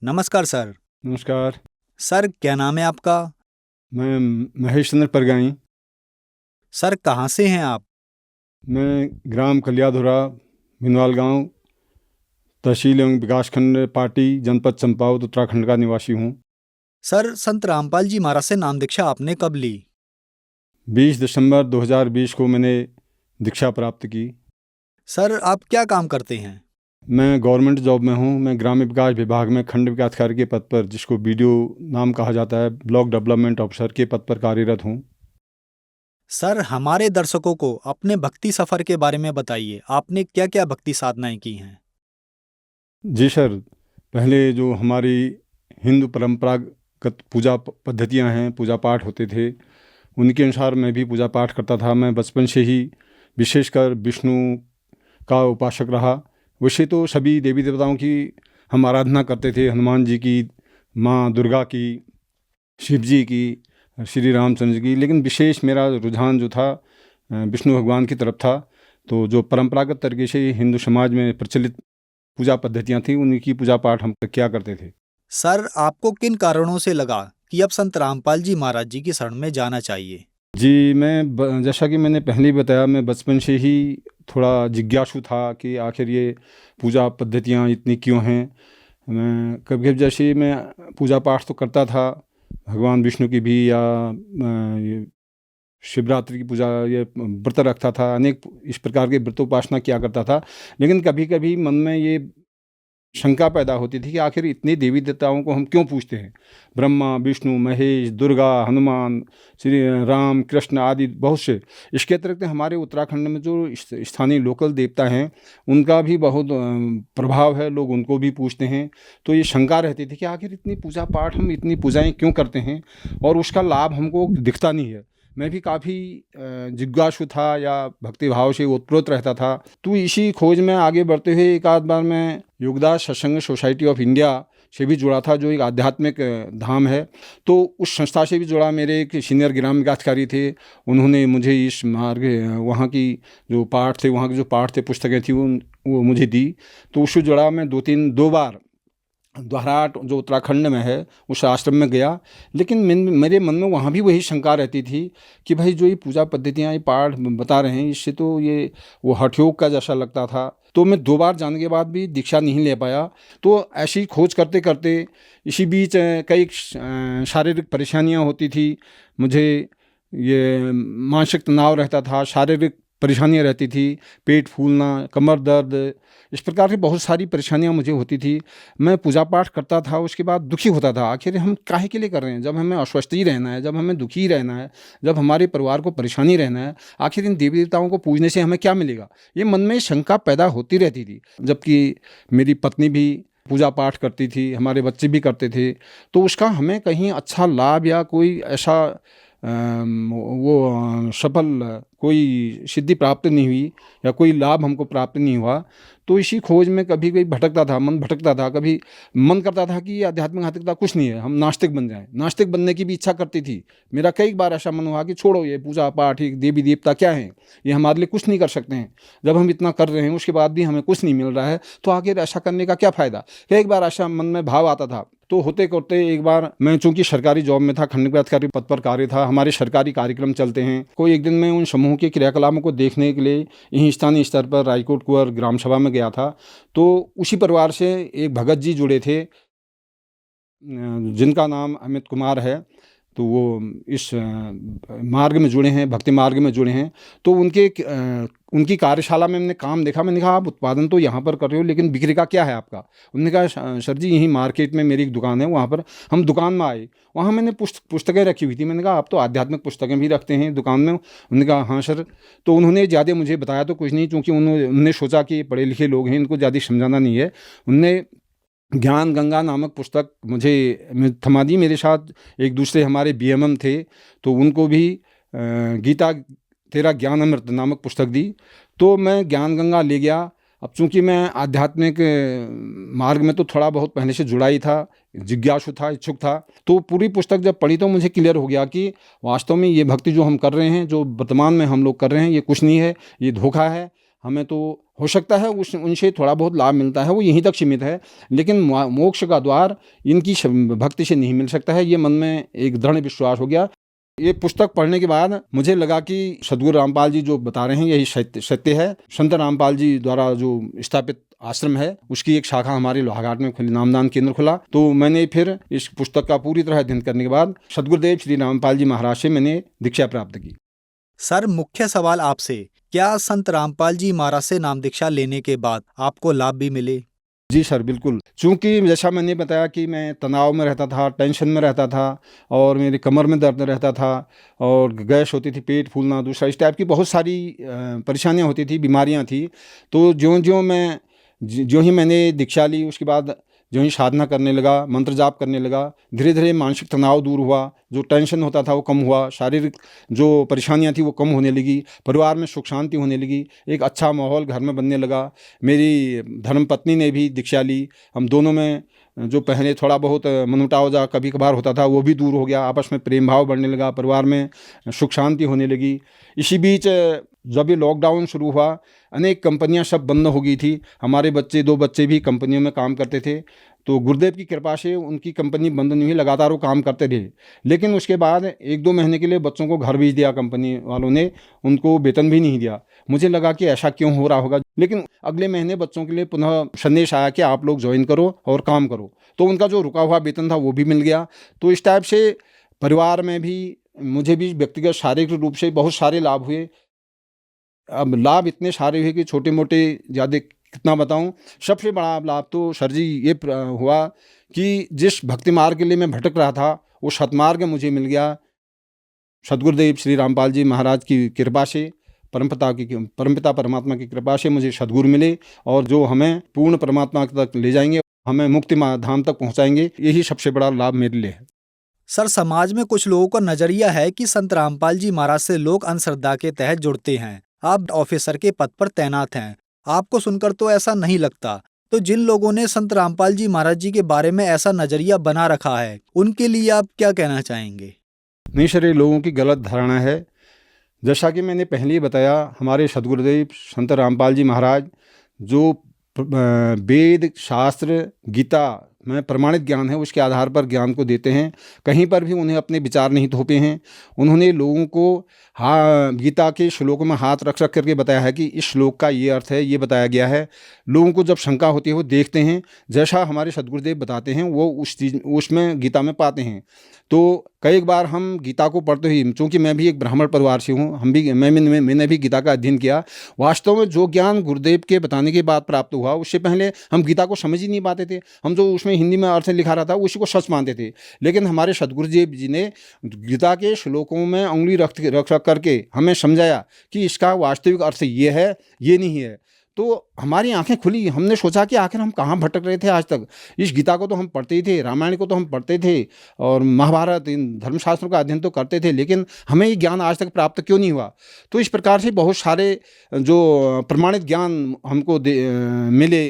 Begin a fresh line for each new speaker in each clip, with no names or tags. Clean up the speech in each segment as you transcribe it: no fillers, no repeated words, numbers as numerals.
नमस्कार सर।
नमस्कार।
सर क्या नाम है आपका?
मैं महेश चंद्र परगाई।
सर कहाँ से हैं आप?
मैं ग्राम कलियाधुरा, भिनवाल गांव, तहसील एवं विकासखंड पार्टी, जनपद चंपावत, उत्तराखंड का निवासी हूँ।
सर संत रामपाल जी महाराज से नाम दीक्षा आपने कब ली?
20 दिसंबर 2020 को मैंने दीक्षा प्राप्त की।
सर आप क्या काम करते हैं?
मैं गवर्नमेंट जॉब में हूँ। मैं ग्राम्य विकास विभाग में खंड विकास अधिकारी के पद पर, जिसको बीडीओ नाम कहा जाता है, ब्लॉक डेवलपमेंट ऑफिसर के पद पर कार्यरत हूँ।
सर हमारे दर्शकों को अपने भक्ति सफर के बारे में बताइए। आपने क्या क्या भक्ति साधनाएं की हैं?
जी सर, पहले जो हमारी हिंदू परंपरागत पूजा पद्धतियाँ हैं, पूजा पाठ होते थे, उनके अनुसार मैं भी पूजा पाठ करता था। मैं बचपन से ही विशेषकर विष्णु का उपासक रहा। वैसे तो सभी देवी देवताओं की हम आराधना करते थे, हनुमान जी की, माँ दुर्गा की, शिव जी की, श्री रामचंद्र जी की, लेकिन विशेष मेरा रुझान जो था विष्णु भगवान की तरफ था। तो जो परंपरागत तरीके से हिंदू समाज में प्रचलित पूजा पद्धतियाँ थी, उनकी पूजा पाठ हम किया करते थे।
सर आपको किन कारणों से लगा कि अब संत रामपाल जी महाराज जी की शरण में जाना चाहिए?
जी, जैसा कि मैंने पहले ही बताया, मैं बचपन से ही थोड़ा जिज्ञासु था कि आखिर ये पूजा पद्धतियाँ इतनी क्यों हैं। मैं कभी कभी जैसे मैं पूजा पाठ तो करता था, भगवान विष्णु की भी, या ये शिवरात्रि की पूजा, ये व्रत रखता था, अनेक इस प्रकार के व्रतोपासना किया करता था। लेकिन कभी कभी मन में ये शंका पैदा होती थी कि आखिर इतने देवी देवताओं को हम क्यों पूजते हैं। ब्रह्मा, विष्णु, महेश, दुर्गा, हनुमान, श्री राम, कृष्ण आदि बहुत से। इसके अतिरिक्त हमारे उत्तराखंड में जो स्थानीय लोकल देवता हैं, उनका भी बहुत प्रभाव है, लोग उनको भी पूजते हैं। तो ये शंका रहती थी कि आखिर इतनी पूजा पाठ, हम इतनी पूजाएं क्यों करते हैं और उसका लाभ हमको दिखता नहीं है। मैं भी काफ़ी जिज्ञासु था, या भक्ति भाव से ओतप्रोत रहता था। तो इसी खोज में आगे बढ़ते हुए एक आध बार मैं योगदास सत्संग सोसाइटी ऑफ इंडिया से भी जुड़ा था, जो एक आध्यात्मिक धाम है। तो उस संस्था से भी जुड़ा मेरे एक सीनियर ग्राम विकास अधिकारी थे, उन्होंने मुझे इस मार्ग, वहाँ की जो पाठ थे, वहाँ के जो पाठ थे, पुस्तकें थी, वो मुझे दी। तो उससे जुड़ा मैं दो बार द्वाराट, जो उत्तराखंड में है, उस आश्रम में गया। लेकिन मेरे मन में वहाँ भी वही शंका रहती थी कि भाई जो ये पूजा पद्धतियाँ, ये पाठ बता रहे हैं, इससे तो ये वो हठयोग का जैसा लगता था। तो मैं 2 बार जाने के बाद भी दीक्षा नहीं ले पाया। तो ऐसी खोज करते करते इसी बीच कई शारीरिक परेशानियाँ होती थी मुझे। ये मानसिक तनाव रहता था, शारीरिक परेशानियाँ रहती थी, पेट फूलना, कमर दर्द, इस प्रकार की बहुत सारी परेशानियाँ मुझे होती थी। मैं पूजा पाठ करता था, उसके बाद दुखी होता था। आखिर हम काहे के लिए कर रहे हैं, जब हमें अस्वस्थ ही रहना है, जब हमें दुखी ही रहना है, जब हमारे परिवार को परेशानी रहना है, आखिर इन देवी देवताओं को पूजने से हमें क्या मिलेगा। ये मन में शंका पैदा होती रहती थी। जबकि मेरी पत्नी भी पूजा पाठ करती थी, हमारे बच्चे भी करते थे, तो उसका हमें कहीं अच्छा लाभ या कोई ऐसा सफल कोई सिद्धि प्राप्त नहीं हुई, या कोई लाभ हमको प्राप्त नहीं हुआ। तो इसी खोज में कभी कभी भटकता था, मन भटकता था। कभी मन करता था कि ये आध्यात्मिक आस्तिकता कुछ नहीं है, हम नास्तिक बन जाएं। नास्तिक बनने की भी इच्छा करती थी। मेरा कई बार ऐसा मन हुआ कि छोड़ो, ये पूजा पाठ, ये देवी देवता क्या है, ये हमारे लिए कुछ नहीं कर सकते हैं। जब हम इतना कर रहे हैं, उसके बाद भी हमें कुछ नहीं मिल रहा है, तो आखिर ऐसा करने का क्या फ़ायदा। एक बार ऐसा मन में भाव आता था। तो होते करते एक बार, मैं चूंकि सरकारी जॉब में था, खंड अधिकारी पद पर कार्य था, हमारे सरकारी कार्यक्रम चलते हैं, कोई एक दिन मैं उन समूह के क्रियाकलापों को देखने के लिए यहीं स्थानीय स्तर पर राजकोट कुंवर ग्राम सभा में गया था। तो उसी परिवार से एक भगत जी जुड़े थे, जिनका नाम अमित कुमार है। तो वो इस मार्ग में जुड़े हैं, भक्ति मार्ग में जुड़े हैं। तो उनकी कार्यशाला में मैंने काम देखा। मैंने कहा, आप उत्पादन तो यहाँ पर कर रहे हो, लेकिन बिक्री का क्या है आपका। उन्होंने कहा, सर जी यहीं मार्केट में मेरी एक दुकान है, वहाँ पर। हम दुकान में आए, वहाँ मैंने पुस्तकें रखी हुई थी। मैंने कहा, आप तो आध्यात्मिक पुस्तकें भी रखते हैं दुकान में। उन्होंने कहा, हाँ सर। तो उन्होंने ज़्यादा मुझे बताया तो कुछ नहीं, क्योंकि उन्होंने सोचा कि पढ़े लिखे लोग हैं, इनको ज़्यादा समझाना नहीं है। उनने ज्ञान गंगा नामक पुस्तक मुझे थमा दी। मेरे साथ एक दूसरे हमारे बीएमएम थे, तो उनको भी गीता तेरा ज्ञान अमृत नामक पुस्तक दी। तो मैं ज्ञान गंगा ले गया। अब चूंकि मैं आध्यात्मिक मार्ग में तो थोड़ा बहुत पहले से जुड़ा ही था, जिज्ञासु था, इच्छुक था। तो पूरी पुस्तक जब पढ़ी तो मुझे क्लियर हो गया कि वास्तव में ये भक्ति जो हम कर रहे हैं, जो वर्तमान में हम लोग कर रहे हैं, ये कुछ नहीं है, ये धोखा है। हमें तो हो सकता है उनसे थोड़ा बहुत लाभ मिलता है, वो यहीं तक सीमित है, लेकिन मोक्ष का द्वार इनकी भक्ति से नहीं मिल सकता है, ये मन में एक दृढ़ विश्वास हो गया। ये पुस्तक पढ़ने के बाद मुझे लगा कि सदगुरु रामपाल जी जो बता रहे हैं यही सत्य है। संत रामपाल जी द्वारा जो स्थापित आश्रम है उसकी एक शाखा हमारे लोहाघाट में खुली, नामदान केंद्र खुला। तो मैंने फिर इस पुस्तक का पूरी तरह अध्ययन करने के बाद सदगुरुदेव श्री रामपाल जी महाराज से मैंने दीक्षा प्राप्त की।
सर, मुख्य सवाल आपसे, क्या संत रामपाल जी महाराज से नाम दीक्षा लेने के बाद आपको लाभ भी मिले?
जी सर, बिल्कुल। चूँकि जैसा मैंने बताया कि मैं तनाव में रहता था, टेंशन में रहता था और मेरी कमर में दर्द रहता था और गैस होती थी, पेट फूलना, दूसरा इस टाइप की बहुत सारी परेशानियाँ होती थी, बीमारियाँ थी। तो ज्यों ही मैंने दीक्षा ली, उसके बाद ज्यों ही साधना करने लगा, मंत्र जाप करने लगा, धीरे धीरे मानसिक तनाव दूर हुआ, जो टेंशन होता था वो कम हुआ, शारीरिक जो परेशानियां थी वो कम होने लगी, परिवार में सुख शांति होने लगी, एक अच्छा माहौल घर में बनने लगा। मेरी धर्मपत्नी ने भी दीक्षा ली, हम दोनों में जो पहले थोड़ा बहुत मनमुटाव जा कभी कभार होता था वो भी दूर हो गया, आपस में प्रेम भाव बढ़ने लगा, परिवार में सुख शांति होने लगी। इसी बीच जब ये लॉकडाउन शुरू हुआ, अनेक कंपनियां सब बंद हो गई थी, हमारे दो बच्चे भी कंपनियों में काम करते थे। तो गुरुदेव की कृपा से उनकी कंपनी बंद नहीं हुई, लगातार वो काम करते रहे। लेकिन उसके बाद 1-2 महीने के लिए बच्चों को घर भेज दिया कंपनी वालों ने, उनको वेतन भी नहीं दिया। मुझे लगा कि ऐसा क्यों हो रहा होगा, लेकिन अगले महीने बच्चों के लिए पुनः संदेश आया कि आप लोग ज्वाइन करो और काम करो। तो उनका जो रुका हुआ वेतन था वो भी मिल गया। तो इस टाइप से परिवार में भी, मुझे भी व्यक्तिगत शारीरिक रूप से बहुत सारे लाभ हुए। अब लाभ इतने सारे हुए कि छोटे मोटे ज़्यादा कितना बताऊं। सबसे बड़ा लाभ तो सर जी ये हुआ कि जिस भक्ति मार्ग के लिए मैं भटक रहा था वो सतमार्ग मुझे मिल गया। सदगुरुदेव श्री रामपाल जी महाराज की कृपा से, परमपिता परमात्मा की कृपा से मुझे सदगुरु मिले और जो हमें पूर्ण परमात्मा तक ले जाएंगे, हमें मुक्ति धाम तक पहुंचाएंगे, यही सबसे बड़ा लाभ मेरे लिए है।
सर, समाज में कुछ लोगों का नजरिया है कि संत रामपाल जी महाराज से लोग अंधश्रद्धा के तहत जुड़ते हैं। आप ऑफिसर के पद पर तैनात हैं, आपको सुनकर तो ऐसा नहीं लगता। तो जिन लोगों ने संत रामपाल जी महाराज जी के बारे में ऐसा नजरिया बना रखा है, उनके लिए आप क्या कहना चाहेंगे?
नहीं सर, ये लोगों की गलत धारणा है। जैसा कि मैंने पहले ही बताया, हमारे सदगुरुदेव संत रामपाल जी महाराज जो वेद शास्त्र गीता में प्रमाणित ज्ञान है उसके आधार पर ज्ञान को देते हैं। कहीं पर भी उन्हें अपने विचार नहीं थोपे हैं। उन्होंने लोगों को गीता के श्लोकों में हाथ रख करके बताया है कि इस श्लोक का ये अर्थ है, ये बताया गया है। लोगों को जब शंका होती है वो देखते हैं, जैसा हमारे सदगुरुदेव बताते हैं वो उसमें गीता में पाते हैं। तो कई बार हम गीता को पढ़ते ही, चूँकि मैं भी एक ब्राह्मण परिवार से हूँ, मैंने भी गीता का अध्ययन किया। वास्तव में जो ज्ञान गुरुदेव के बताने के बाद प्राप्त हुआ, उससे पहले हम गीता को समझ ही नहीं पाते थे। हम जो उसमें हिंदी में अर्थ लिखा रहा था उसी को सच मानते थे। लेकिन हमारे सदगुरुदेव जी ने गीता के श्लोकों में उंगली रख करके हमें समझाया कि इसका वास्तविक अर्थ ये है, ये नहीं है। तो हमारी आंखें खुली, हमने सोचा कि आखिर हम कहाँ भटक रहे थे आज तक। इस गीता को तो हम पढ़ते ही थे, रामायण को तो हम पढ़ते थे और महाभारत, इन धर्मशास्त्रों का अध्ययन तो करते थे, लेकिन हमें ये ज्ञान आज तक प्राप्त क्यों नहीं हुआ। तो इस प्रकार से बहुत सारे जो प्रमाणित ज्ञान हमको मिले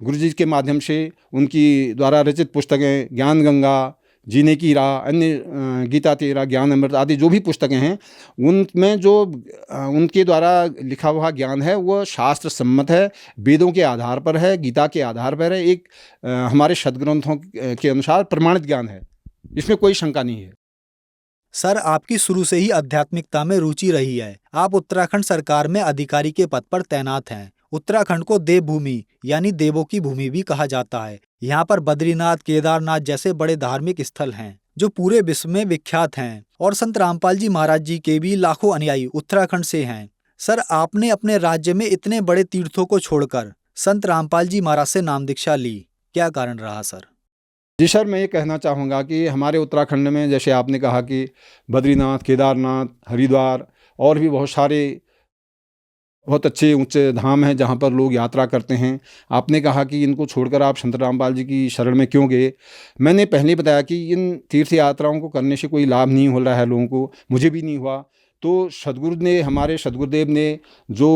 गुरुजी के माध्यम से। उनकी द्वारा रचित पुस्तकें, ज्ञान गंगा, जीने की राह, अन्य गीता तेरा ज्ञान अमृत आदि जो भी पुस्तकें हैं, उनमें जो उनके द्वारा लिखा हुआ ज्ञान है वो शास्त्र सम्मत है, वेदों के आधार पर है, गीता के आधार पर है, एक हमारे सदग्रंथों के अनुसार प्रमाणित ज्ञान है, इसमें कोई शंका नहीं है।
सर, आपकी शुरू से ही आध्यात्मिकता में रुचि रही है। आप उत्तराखंड सरकार में अधिकारी के पद पर तैनात हैं। उत्तराखंड को देवभूमि यानी देवों की भूमि भी कहा जाता है। यहाँ पर बद्रीनाथ, केदारनाथ जैसे बड़े धार्मिक स्थल हैं जो पूरे विश्व में विख्यात हैं और संत रामपाल जी महाराज जी के भी लाखों अनुयायी उत्तराखंड से हैं। सर, आपने अपने राज्य में इतने बड़े तीर्थों को छोड़कर संत रामपाल जी महाराज से नाम दीक्षा ली, क्या कारण रहा सर?
जी सर, मैं ये कहना चाहूँगा कि हमारे उत्तराखंड में, जैसे आपने कहा कि बद्रीनाथ, केदारनाथ, हरिद्वार और भी बहुत सारे बहुत अच्छे ऊंचे धाम हैं जहाँ पर लोग यात्रा करते हैं। आपने कहा कि इनको छोड़कर आप संत रामपाल जी की शरण में क्यों गए। मैंने पहले बताया कि इन तीर्थ यात्राओं को करने से कोई लाभ नहीं हो रहा है लोगों को, मुझे भी नहीं हुआ। तो हमारे सदगुरुदेव ने जो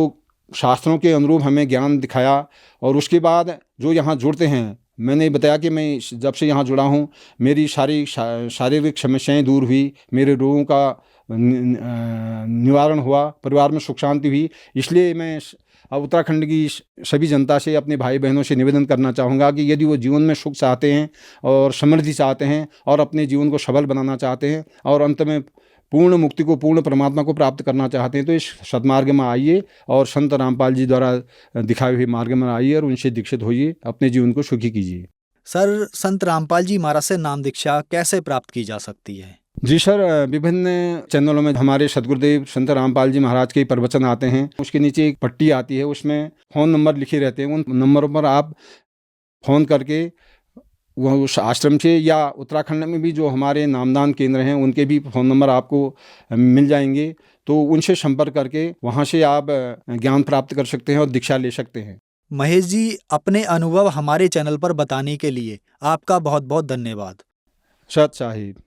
शास्त्रों के अनुरूप हमें ज्ञान दिखाया और उसके बाद जो यहाँ जुड़ते हैं, मैंने बताया कि मैं जब से यहाँ जुड़ा हूँ मेरी शारीरिक समस्याएं दूर हुई, मेरे रोगों का निवारण हुआ, परिवार में सुख शांति हुई। इसलिए मैं अब उत्तराखंड की सभी जनता से, अपने भाई बहनों से निवेदन करना चाहूँगा कि यदि वो जीवन में सुख चाहते हैं और समृद्धि चाहते हैं और अपने जीवन को सबल बनाना चाहते हैं और अंत में पूर्ण मुक्ति को, पूर्ण परमात्मा को प्राप्त करना चाहते हैं, तो इस सदमार्ग में आइए और संत रामपाल जी द्वारा दिखाए हुए मार्ग में आइए और उनसे दीक्षित होइए, अपने जीवन को सुखी कीजिए।
सर, संत रामपाल जी महाराज से नाम दीक्षा कैसे प्राप्त की जा सकती है?
जी सर, विभिन्न चैनलों में हमारे सदगुरुदेव संत रामपाल जी महाराज के प्रवचन आते हैं। उसके नीचे एक पट्टी आती है, उसमें फ़ोन नंबर लिखे रहते हैं। उन नंबरों पर आप फ़ोन करके वह उस आश्रम से, या उत्तराखंड में भी जो हमारे नामदान केंद्र हैं उनके भी फ़ोन नंबर आपको मिल जाएंगे, तो उनसे संपर्क करके वहाँ से आप ज्ञान प्राप्त कर सकते हैं और दीक्षा ले सकते हैं।
महेश जी, अपने अनुभव हमारे चैनल पर बताने के लिए आपका बहुत बहुत धन्यवाद।
सत साहिब।